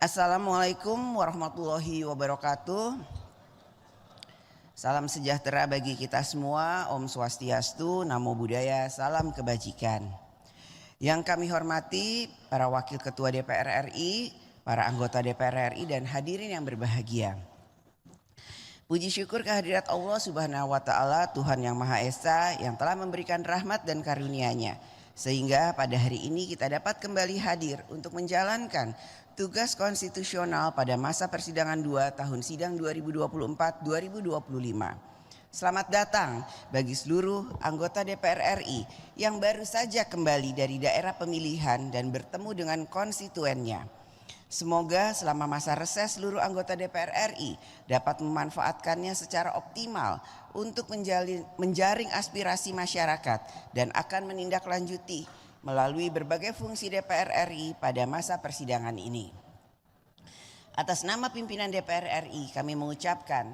Assalamualaikum warahmatullahi wabarakatuh. Salam sejahtera bagi kita semua. Om Swastiastu, Namo Buddhaya, salam kebajikan. Yang kami hormati para Wakil Ketua DPR RI, para anggota DPR RI dan hadirin yang berbahagia. Puji syukur kehadirat Allah Subhanahu wa Ta'ala, Tuhan Yang Maha Esa yang telah memberikan rahmat dan karunia-Nya, sehingga pada hari ini kita dapat kembali hadir untuk menjalankan tugas konstitusional pada masa persidangan 2 tahun sidang 2024-2025. Selamat datang bagi seluruh anggota DPR RI yang baru saja kembali dari daerah pemilihan dan bertemu dengan konstituennya. Semoga selama masa reses seluruh anggota DPR RI dapat memanfaatkannya secara optimal untuk menjaring aspirasi masyarakat dan akan menindaklanjuti melalui berbagai fungsi DPR RI pada masa persidangan ini. Atas nama pimpinan DPR RI kami mengucapkan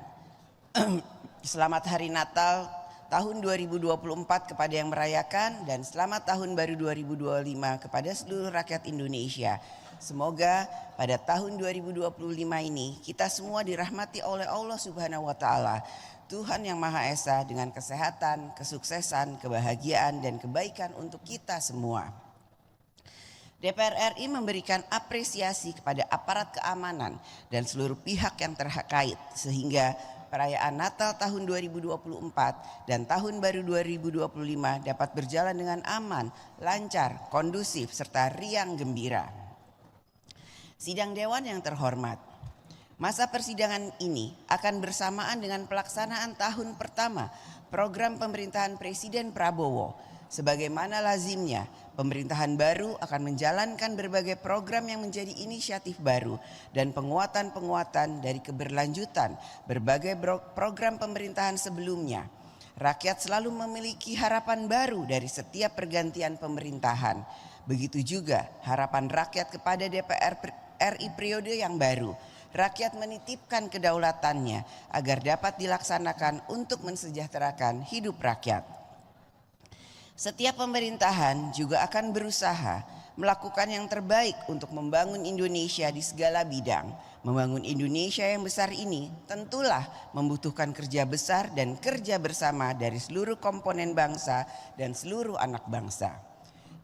selamat Hari Natal tahun 2024 kepada yang merayakan dan selamat Tahun Baru 2025 kepada seluruh rakyat Indonesia. Semoga pada tahun 2025 ini kita semua dirahmati oleh Allah Subhanahu wa Ta'ala, Tuhan Yang Maha Esa, dengan kesehatan, kesuksesan, kebahagiaan dan kebaikan untuk kita semua. DPR RI memberikan apresiasi kepada aparat keamanan dan seluruh pihak yang terkait sehingga perayaan Natal tahun 2024 dan Tahun Baru 2025 dapat berjalan dengan aman, lancar, kondusif serta riang gembira. Sidang Dewan yang terhormat, masa persidangan ini akan bersamaan dengan pelaksanaan tahun pertama program pemerintahan Presiden Prabowo. Sebagaimana lazimnya, pemerintahan baru akan menjalankan berbagai program yang menjadi inisiatif baru dan penguatan-penguatan dari keberlanjutan berbagai program pemerintahan sebelumnya. Rakyat selalu memiliki harapan baru dari setiap pergantian pemerintahan. Begitu juga harapan rakyat kepada DPR RI periode yang baru. Rakyat menitipkan kedaulatannya agar dapat dilaksanakan untuk mensejahterakan hidup rakyat. Setiap pemerintahan juga akan berusaha melakukan yang terbaik untuk membangun Indonesia di segala bidang. Membangun Indonesia yang besar ini tentulah membutuhkan kerja besar dan kerja bersama dari seluruh komponen bangsa dan seluruh anak bangsa.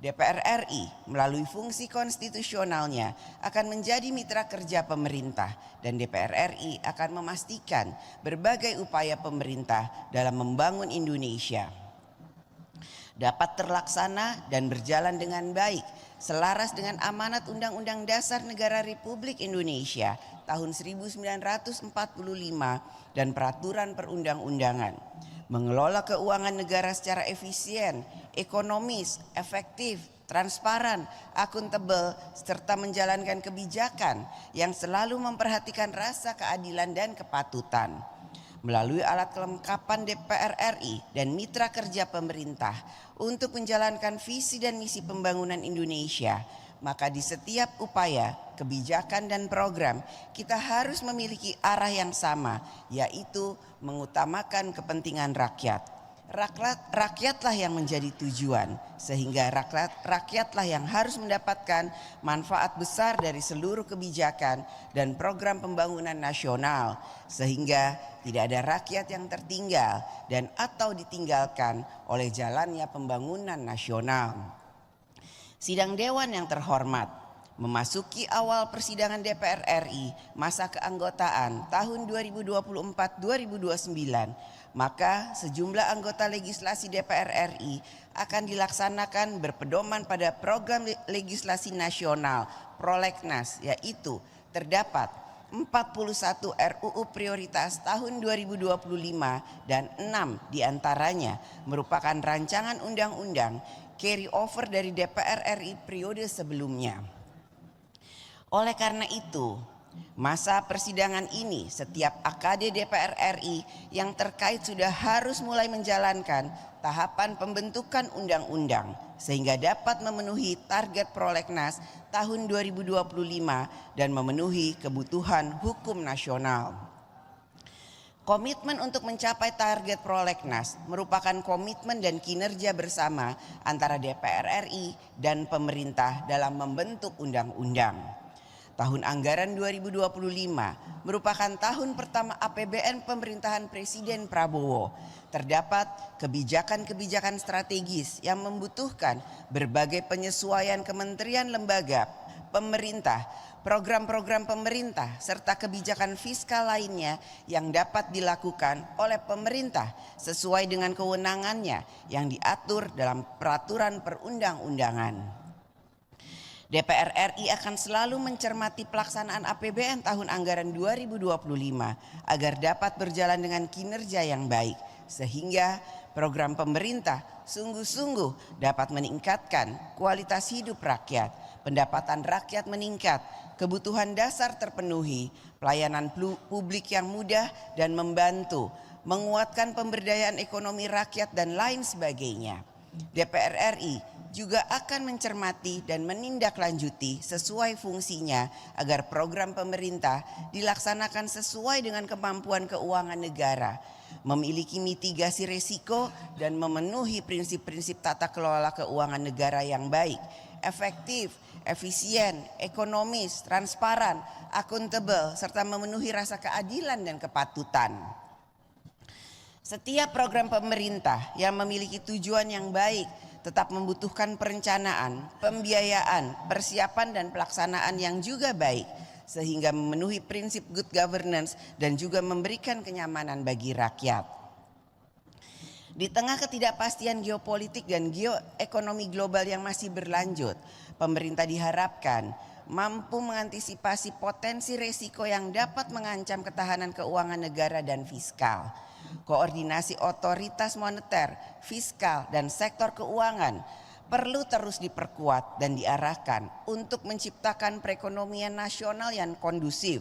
DPR RI melalui fungsi konstitusionalnya akan menjadi mitra kerja pemerintah dan DPR RI akan memastikan berbagai upaya pemerintah dalam membangun Indonesia dapat terlaksana dan berjalan dengan baik selaras dengan amanat Undang-Undang Dasar Negara Republik Indonesia tahun 1945 dan peraturan perundang-undangan. Mengelola keuangan negara secara efisien, ekonomis, efektif, transparan, akuntabel, serta menjalankan kebijakan yang selalu memperhatikan rasa keadilan dan kepatutan. Melalui alat kelengkapan DPR RI dan mitra kerja pemerintah untuk menjalankan visi dan misi pembangunan Indonesia, maka di setiap upaya, kebijakan dan program kita harus memiliki arah yang sama, yaitu mengutamakan kepentingan rakyat. Rakyatlah yang menjadi tujuan, sehingga rakyatlah yang harus mendapatkan manfaat besar dari seluruh kebijakan dan program pembangunan nasional, sehingga tidak ada rakyat yang tertinggal dan atau ditinggalkan oleh jalannya pembangunan nasional. Sidang Dewan yang terhormat, memasuki awal persidangan DPR RI masa keanggotaan tahun 2024-2029, maka sejumlah anggota legislasi DPR RI akan dilaksanakan berpedoman pada program legislasi nasional Prolegnas, yaitu terdapat 41 RUU prioritas tahun 2025 dan 6 diantaranya merupakan rancangan undang-undang carry over dari DPR RI periode sebelumnya. Oleh karena itu, masa persidangan ini setiap AKD DPR RI yang terkait sudah harus mulai menjalankan tahapan pembentukan undang-undang sehingga dapat memenuhi target Prolegnas tahun 2025 dan memenuhi kebutuhan hukum nasional. Komitmen untuk mencapai target Prolegnas merupakan komitmen dan kinerja bersama antara DPR RI dan pemerintah dalam membentuk undang-undang. Tahun anggaran 2025 merupakan tahun pertama APBN pemerintahan Presiden Prabowo. Terdapat kebijakan-kebijakan strategis yang membutuhkan berbagai penyesuaian kementerian lembaga, pemerintah, program-program pemerintah, serta kebijakan fiskal lainnya yang dapat dilakukan oleh pemerintah sesuai dengan kewenangannya yang diatur dalam peraturan perundang-undangan. DPR RI akan selalu mencermati pelaksanaan APBN tahun anggaran 2025 agar dapat berjalan dengan kinerja yang baik, sehingga program pemerintah sungguh-sungguh dapat meningkatkan kualitas hidup rakyat, pendapatan rakyat meningkat, kebutuhan dasar terpenuhi, pelayanan publik yang mudah dan membantu, menguatkan pemberdayaan ekonomi rakyat dan lain sebagainya. DPR RI juga akan mencermati dan menindaklanjuti sesuai fungsinya agar program pemerintah dilaksanakan sesuai dengan kemampuan keuangan negara, memiliki mitigasi risiko dan memenuhi prinsip-prinsip tata kelola keuangan negara yang baik, efektif, efisien, ekonomis, transparan, akuntabel, serta memenuhi rasa keadilan dan kepatutan. Setiap program pemerintah yang memiliki tujuan yang baik tetap membutuhkan perencanaan, pembiayaan, persiapan dan pelaksanaan yang juga baik sehingga memenuhi prinsip good governance dan juga memberikan kenyamanan bagi rakyat. Di tengah ketidakpastian geopolitik dan geoekonomi global yang masih berlanjut, pemerintah diharapkan mampu mengantisipasi potensi risiko yang dapat mengancam ketahanan keuangan negara dan fiskal. Koordinasi otoritas moneter, fiskal, dan sektor keuangan perlu terus diperkuat dan diarahkan untuk menciptakan perekonomian nasional yang kondusif.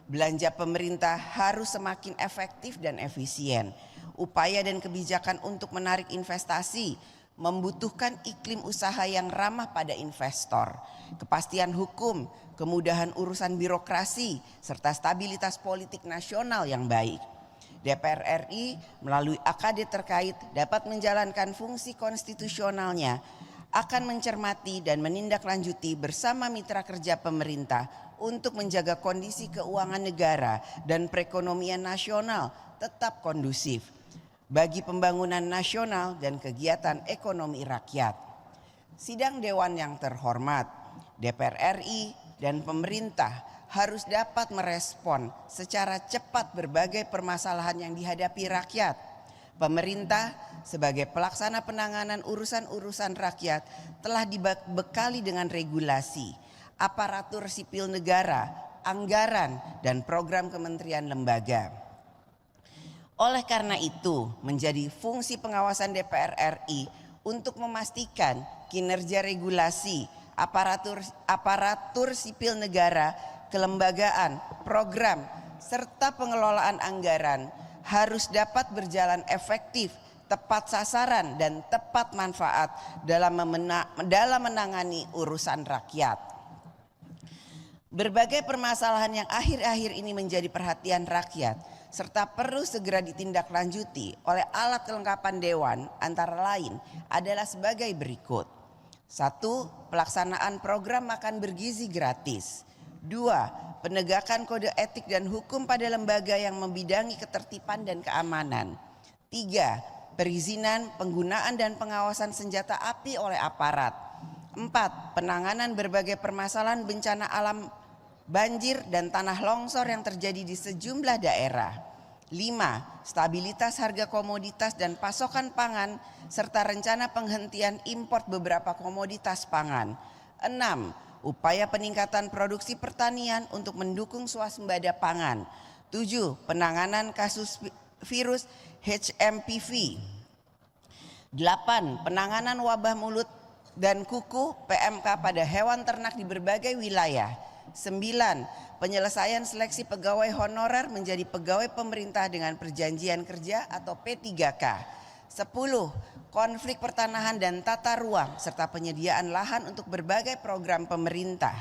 Belanja pemerintah harus semakin efektif dan efisien. Upaya dan kebijakan untuk menarik investasi membutuhkan iklim usaha yang ramah pada investor, kepastian hukum, kemudahan urusan birokrasi, serta stabilitas politik nasional yang baik. DPR RI melalui AKD terkait dapat menjalankan fungsi konstitusionalnya, akan mencermati dan menindaklanjuti bersama mitra kerja pemerintah untuk menjaga kondisi keuangan negara dan perekonomian nasional tetap kondusif bagi pembangunan nasional dan kegiatan ekonomi rakyat. Sidang Dewan yang terhormat, DPR RI dan pemerintah harus dapat merespon secara cepat berbagai permasalahan yang dihadapi rakyat. Pemerintah sebagai pelaksana penanganan urusan-urusan rakyat telah dibekali dengan regulasi, aparatur sipil negara, anggaran, dan program kementerian lembaga. Oleh karena itu, menjadi fungsi pengawasan DPR RI untuk memastikan kinerja regulasi, aparatur sipil negara, kelembagaan, program, serta pengelolaan anggaran harus dapat berjalan efektif, tepat sasaran, dan tepat manfaat dalam menangani urusan rakyat. Berbagai permasalahan yang akhir-akhir ini menjadi perhatian rakyat, serta perlu segera ditindaklanjuti oleh alat kelengkapan Dewan antara lain adalah sebagai berikut. 1. Pelaksanaan program makan bergizi gratis. 2. Penegakan kode etik dan hukum pada lembaga yang membidangi ketertiban dan keamanan. 3. Perizinan, penggunaan dan pengawasan senjata api oleh aparat. 4. Penanganan berbagai permasalahan bencana alam, banjir dan tanah longsor yang terjadi di sejumlah daerah. 5. Stabilitas harga komoditas dan pasokan pangan serta rencana penghentian impor beberapa komoditas pangan. 6. Upaya peningkatan produksi pertanian untuk mendukung swasembada pangan. 7. Penanganan kasus virus HMPV. 8. Penanganan wabah mulut dan kuku PMK pada hewan ternak di berbagai wilayah. 9. Penyelesaian seleksi pegawai honorer menjadi pegawai pemerintah dengan perjanjian kerja atau P3K. 10. Konflik pertanahan dan tata ruang serta penyediaan lahan untuk berbagai program pemerintah.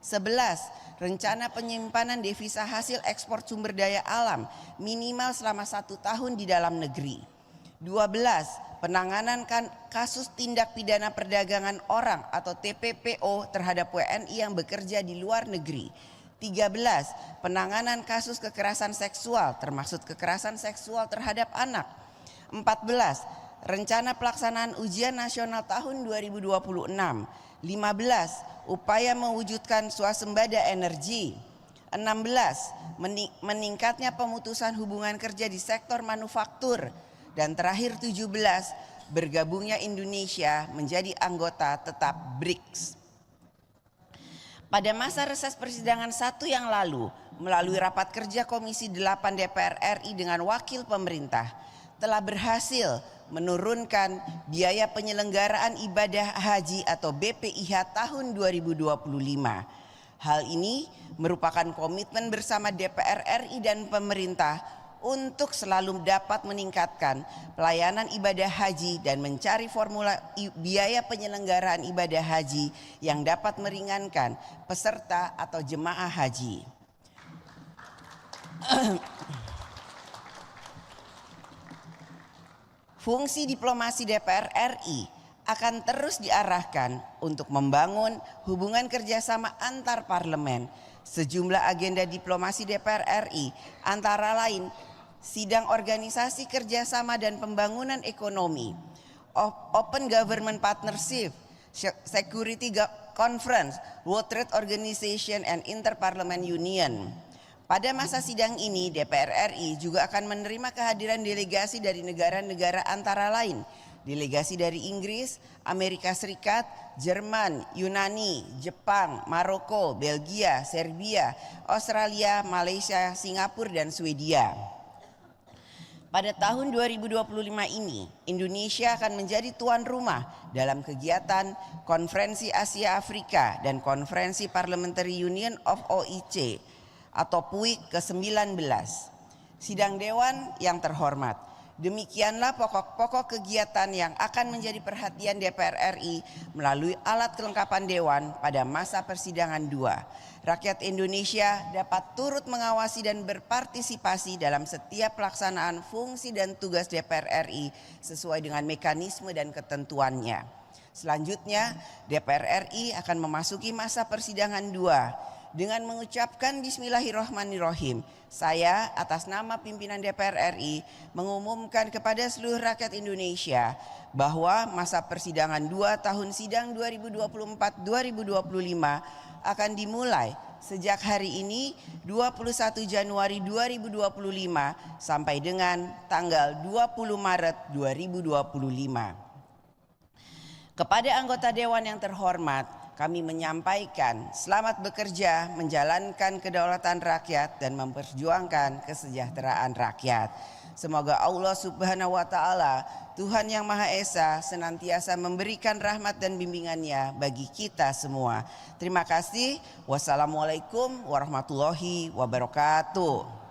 11. Rencana penyimpanan devisa hasil ekspor sumber daya alam minimal selama 1 tahun di dalam negeri. 12. Penanganan kasus tindak pidana perdagangan orang atau TPPO terhadap WNI yang bekerja di luar negeri. 13. Penanganan kasus kekerasan seksual termasuk kekerasan seksual terhadap anak. 14. Rencana pelaksanaan ujian nasional tahun 2026. 15. Upaya mewujudkan swasembada energi. 16. Meningkatnya pemutusan hubungan kerja di sektor manufaktur. Dan terakhir 17. Bergabungnya Indonesia menjadi anggota tetap BRICS. Pada masa reses persidangan 1 yang lalu, melalui rapat kerja Komisi 8 DPR RI dengan wakil pemerintah, telah berhasil menurunkan biaya penyelenggaraan ibadah haji atau BPIH tahun 2025. Hal ini merupakan komitmen bersama DPR RI dan pemerintah untuk selalu dapat meningkatkan pelayanan ibadah haji dan mencari formula biaya penyelenggaraan ibadah haji yang dapat meringankan peserta atau jemaah haji. Fungsi diplomasi DPR RI akan terus diarahkan untuk membangun hubungan kerjasama antar parlemen. Sejumlah agenda diplomasi DPR RI antara lain sidang organisasi kerjasama dan pembangunan ekonomi, Open Government Partnership, Security Conference, World Trade Organization and Interparliament Union. Pada masa sidang ini DPR RI juga akan menerima kehadiran delegasi dari negara-negara antara lain delegasi dari Inggris, Amerika Serikat, Jerman, Yunani, Jepang, Maroko, Belgia, Serbia, Australia, Malaysia, Singapura dan Swedia. Pada tahun 2025 ini, Indonesia akan menjadi tuan rumah dalam kegiatan Konferensi Asia Afrika dan Konferensi Parliamentary Union of OIC atau PUIC ke-19. Sidang Dewan yang terhormat, demikianlah pokok-pokok kegiatan yang akan menjadi perhatian DPR RI melalui alat kelengkapan Dewan pada masa persidangan 2. Rakyat Indonesia dapat turut mengawasi dan berpartisipasi dalam setiap pelaksanaan fungsi dan tugas DPR RI sesuai dengan mekanisme dan ketentuannya. Selanjutnya, DPR RI akan memasuki masa persidangan 2. Dengan mengucapkan Bismillahirrahmanirrahim, saya atas nama pimpinan DPR RI mengumumkan kepada seluruh rakyat Indonesia bahwa masa persidangan 2 tahun sidang 2024-2025 akan dimulai sejak hari ini 21 Januari 2025 sampai dengan tanggal 20 Maret 2025. Kepada anggota Dewan yang terhormat, kami menyampaikan selamat bekerja menjalankan kedaulatan rakyat dan memperjuangkan kesejahteraan rakyat. Semoga Allah Subhanahu wa Ta'ala, Tuhan yang Maha Esa, senantiasa memberikan rahmat dan bimbingannya bagi kita semua. Terima kasih. Wassalamualaikum warahmatullahi wabarakatuh.